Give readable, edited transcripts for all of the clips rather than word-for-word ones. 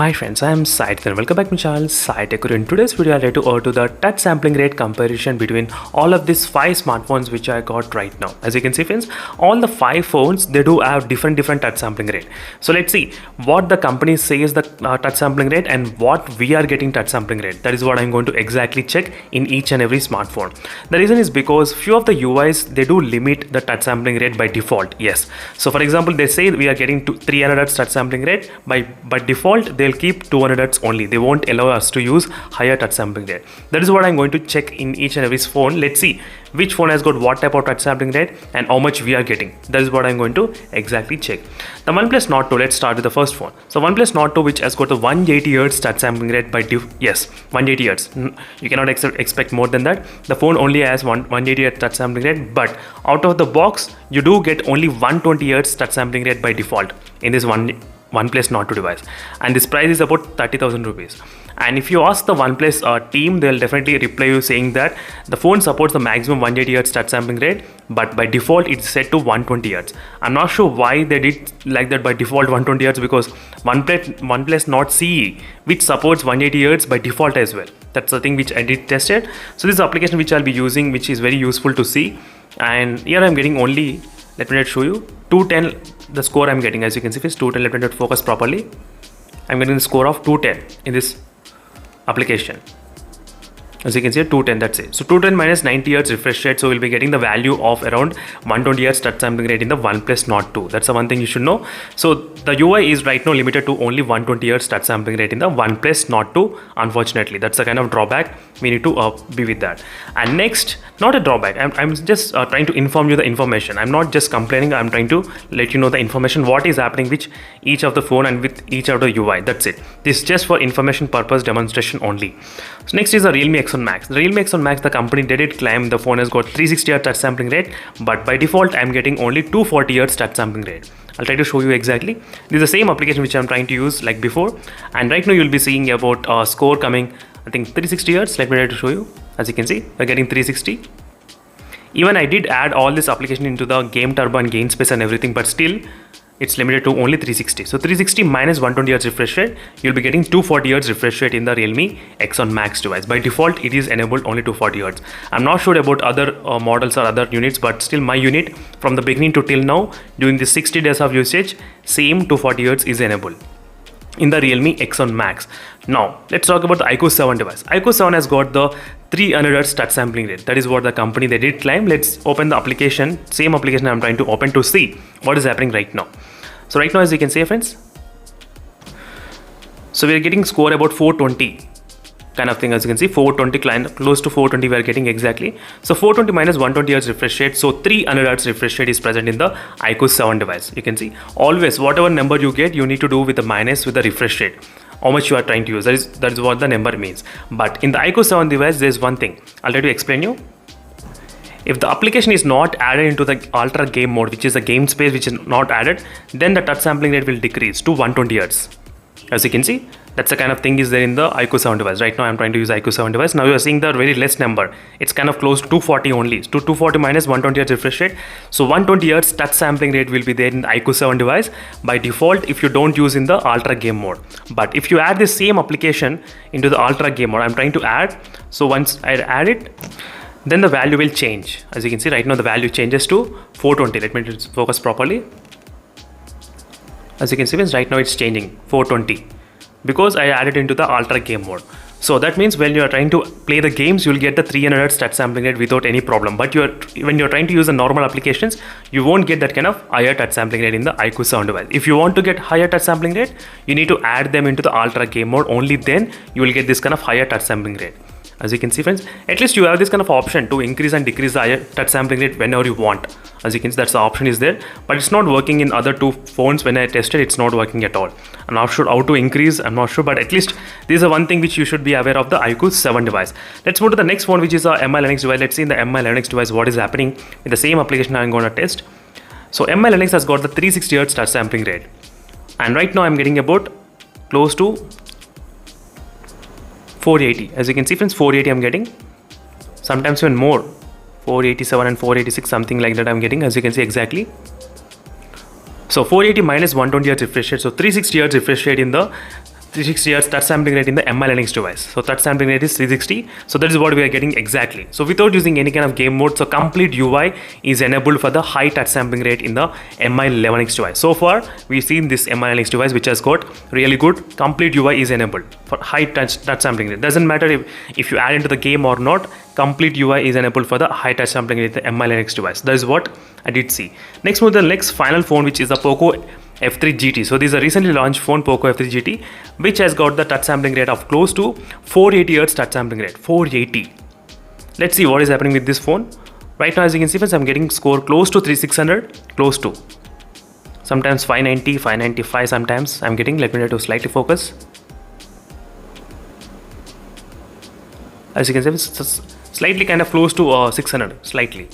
Hi friends, I am Said and welcome back to my channel Said Tech. In today's video, I'll try to do the touch sampling rate comparison between all of these 5 smartphones which I got right now. As you can see friends, all the 5 phones, they do have different touch sampling rate. So let's see what the company says the touch sampling rate and what we are getting touch sampling rate. That is what I'm going to exactly check in each and every smartphone. The reason is because few of the UIs, they do limit the touch sampling rate by default. Yes. So for example, they say we are getting 300 Hz touch sampling rate by default. They'll keep 200 Hz only. They won't allow us to use higher touch sampling rate. That is what I'm going to check in each and every phone. Let's see which phone has got what type of touch sampling rate and how much we are getting. That is what I'm going to exactly check. The OnePlus Nord 2, let's start with the first phone. So OnePlus Nord 2, which has got the 180 Hz touch sampling rate by yes, 180 Hz. You cannot expect more than that. The phone only has 180 Hz touch sampling rate, but out of the box, you do get only 120 Hz touch sampling rate by default in this OnePlus Nord 2 device, and this price is about 30,000 rupees. And if you ask the OnePlus team, they'll definitely reply you saying that the phone supports the maximum 180 Hz touch sampling rate, but by default it's set to 120 Hz. I'm not sure why they did like that by default 120 Hz, because OnePlus Nord CE, which supports 180 Hz by default as well. That's the thing which I did test it. So this is the application which I'll be using, which is very useful to see. And here I'm getting only, let me show you, 210 the score I'm getting. As you can see, it's 210. Let me focus properly. I'm getting the score of 210 in this application. As you can see, 210, that's it. So 210 minus 90 Hz refresh rate, so we'll be getting the value of around 120 Hz touch sampling rate in the OnePlus Nord 2. That's the one thing you should know. So the UI is right now limited to only 120 Hz touch sampling rate in the OnePlus Nord 2. Unfortunately, that's the kind of drawback. We need to be with that. And next, not a drawback, I'm just trying to inform you the information. I'm not just complaining, I'm trying to let you know the information, what is happening with each of the phone and with each of the UI. That's it. This is just for information purpose demonstration only. So next is the Realme X1 Max. The Realme X1 Max, the company did claim the phone has got 360 Hz touch sampling rate, but by default I'm getting only 240 Hz touch sampling rate. I'll try to show you exactly. This is the same application which I'm trying to use like before, and right now you'll be seeing about score coming, I think 360 Hz. Let me try to show you. As you can see, we're getting 360. Even I did add all this application into the Game Turbo and Gain Space and everything, but still it's limited to only 360. So 360 minus 120 Hz refresh rate, you'll be getting 240 Hz refresh rate in the Realme X1 Max device. By default, it is enabled only 240 Hz. I'm not sure about other models or other units, but still my unit from the beginning to till now, during the 60 days of usage, same 240 Hz is enabled in the Realme X1 Max. Now, let's talk about the iQOO 7 device. iQOO 7 has got the 300 Hz touch sampling rate. That is what the company they did claim. Let's open the application, same application I'm trying to open to see what is happening right now. So right now, as you can see friends, so we are getting score about 420 kind of thing. As you can see, 420 client, close to 420 we are getting exactly. So 420 minus 120 Hz refresh rate, so 300 Hz refresh rate is present in the iQOO 7 device. You can see always whatever number you get, you need to do with the minus with the refresh rate, how much you are trying to use. That is what the number means. But in the iQOO 7 device, there is one thing I'll try to explain you. If the application is not added into the Ultra Game mode, which is the game space which is not added, then the touch sampling rate will decrease to 120 Hz. As you can see, that's the kind of thing is there in the iQOO 7 device. Right now I'm trying to use iQOO 7 device. Now you are seeing the very less number. It's kind of close to 240 only. So 240 minus 120 Hz refresh rate. So 120 Hz touch sampling rate will be there in the iQOO 7 device by default if you don't use in the Ultra Game mode. But if you add the same application into the Ultra Game mode, I'm trying to add. So once I add it, then the value will change. As you can see right now, the value changes to 420. Let me just focus properly. As you can see, right now it's changing 420 because I added into the Ultra Game mode. So that means when you are trying to play the games, you'll get the 300 Hz touch sampling rate without any problem. But when you're trying to use the normal applications, you won't get that kind of higher touch sampling rate in the iQOO 7 device. If you want to get higher touch sampling rate, you need to add them into the Ultra Game mode. Only then you will get this kind of higher touch sampling rate. As you can see friends, at least you have this kind of option to increase and decrease the higher touch sampling rate whenever you want. As you can see, that's the option is there, but it's not working in other two phones. When I tested, it's not working at all. I'm not sure how to increase, I'm not sure, but at least this is one thing which you should be aware of the iQOO 7 device. Let's move to the next phone, which is a MI Linux device. Let's see in the MI Linux device what is happening with the same application I'm going to test. So MI Linux has got the 360 Hz touch sampling rate, and right now I'm getting about close to 480. As you can see friends, 480 I'm getting, sometimes even more, 487 and 486, something like that I'm getting. As you can see exactly, so 480 minus 120 Hz refresh rate, so 360 Hz refresh rate in the 360 Hz touch sampling rate in the MI Linux device. So touch sampling rate is 360. So that is what we are getting exactly. So without using any kind of game mode, so complete UI is enabled for the high touch sampling rate in the MI Linux device. So far we've seen this MI Linux device which has got really good complete UI is enabled for high touch sampling rate. Doesn't matter if you add into the game or not, complete UI is enabled for the high touch sampling rate in the MI Linux device. That is what I did see. Next move the next final phone, which is the Poco F3 GT. So this is a recently launched phone, Poco F3 GT, which has got the touch sampling rate of close to 480 Hz touch sampling rate. 480. Let's see what is happening with this phone. Right now, as you can see, friends, I'm getting score close to 3600, close to. Sometimes 590, 595. Sometimes I'm getting. Let me try to slightly focus. As you can see, it's slightly kind of close to 600, slightly.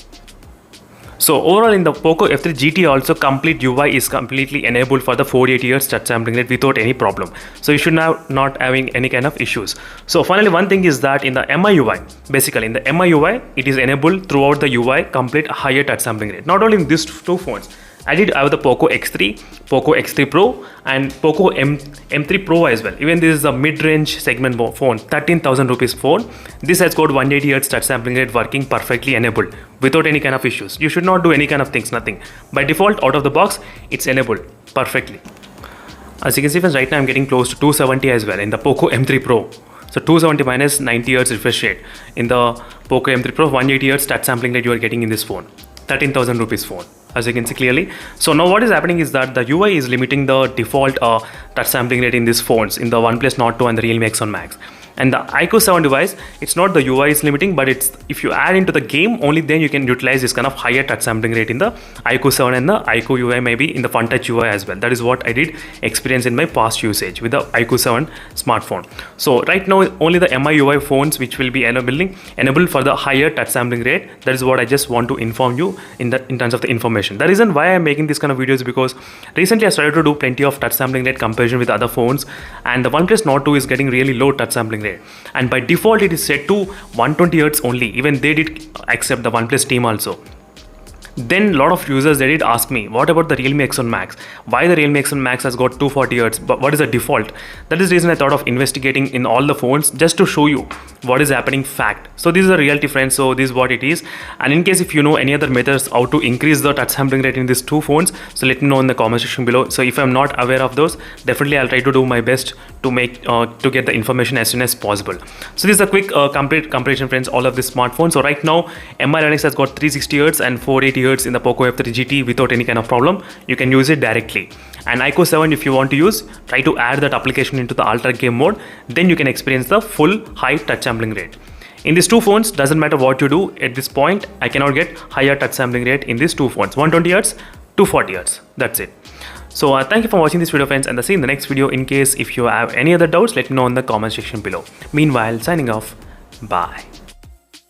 So overall in the Poco F3 GT also complete UI is completely enabled for the 480 Hz touch sampling rate without any problem. So you should now not having any kind of issues. So finally one thing is that in the MIUI, basically in the MIUI, it is enabled throughout the UI complete higher touch sampling rate. Not only in these two phones. I did have the Poco X3, Poco X3 Pro and Poco M3 Pro as well. Even this is a mid-range segment phone, 13,000 rupees phone. This has got 180 Hz touch sampling rate working perfectly enabled without any kind of issues. You should not do any kind of things, nothing. By default, out of the box, it's enabled perfectly. As you can see, friends, right now I'm getting close to 270 as well in the Poco M3 Pro. So 270 minus 90 Hz refresh rate. In the Poco M3 Pro, 180 Hz touch sampling rate you are getting in this phone. 13,000 rupees phone, as you can see clearly. So now what is happening is that the UI is limiting the default touch sampling rate in these phones, in the OnePlus Nord 2 and the Realme X1 Max. And the iQOO 7 device, it's not the UI is limiting, but it's if you add into the game, only then you can utilize this kind of higher touch sampling rate in the iQOO 7 and the iQOO UI, maybe in the FunTouch UI as well. That is what I did experience in my past usage with the iQOO 7 smartphone. So right now, only the MIUI phones which will be enabled for the higher touch sampling rate. That is what I just want to inform you in terms of the information. The reason why I'm making this kind of videos because recently I started to do plenty of touch sampling rate comparison with other phones, and the OnePlus Nord 2 is getting really low touch sampling rate. And by default it is set to 120 Hz only. Even they did accept the OnePlus team also. Then a lot of users, they did ask me, what about the Realme X1 Max? Why the Realme X1 Max has got 240 Hz, but what is the default? That is the reason I thought of investigating in all the phones just to show you what is happening fact. So this is a reality, friends. So this is what it is. And in case if you know any other methods how to increase the touch sampling rate in these two phones, so let me know in the comment section below. So if I'm not aware of those, definitely I'll try to do my best to make to get the information as soon as possible. So this is a quick complete comparison, friends, all of this smartphone. So right now MI Linux has got 360 Hz and 480 Hz in the Poco F3 GT without any kind of problem. You can use it directly. And iQOO 7, if you want to use, try to add that application into the ultra game mode, then you can experience the full high touch sampling rate. In these two phones, doesn't matter what you do, at this point I cannot get higher touch sampling rate in these two phones, 120 Hz, 240 Hz. That's it. So thank you for watching this video, friends, and I'll see you in the next video. In case if you have any other doubts, let me know in the comment section below. Meanwhile, signing off. Bye.